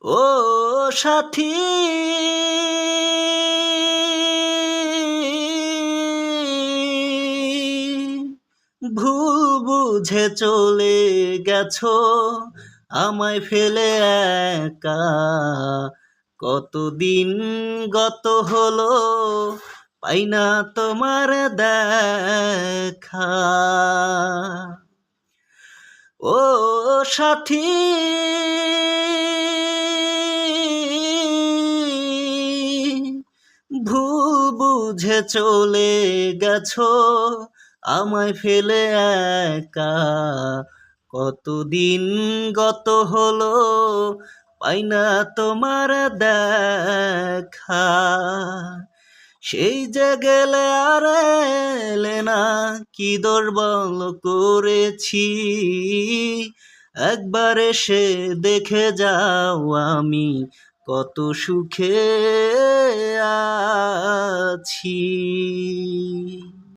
ও সাথী, ভুল বুঝে চলে গেছো আমায় ফেলে একা। কতদিন গত হলো পাই না তোমার দেখা। ও সাথী, ভুল বুঝে চলে গেছো আমায় ফেলে একা। কতদিন গত হলো পাই না তোমার দেখা। সেই যে গেলে আর এলে না, কি দুর্বল করেছি। একবার এসে দেখে যাও আমি কত সুখে আছি।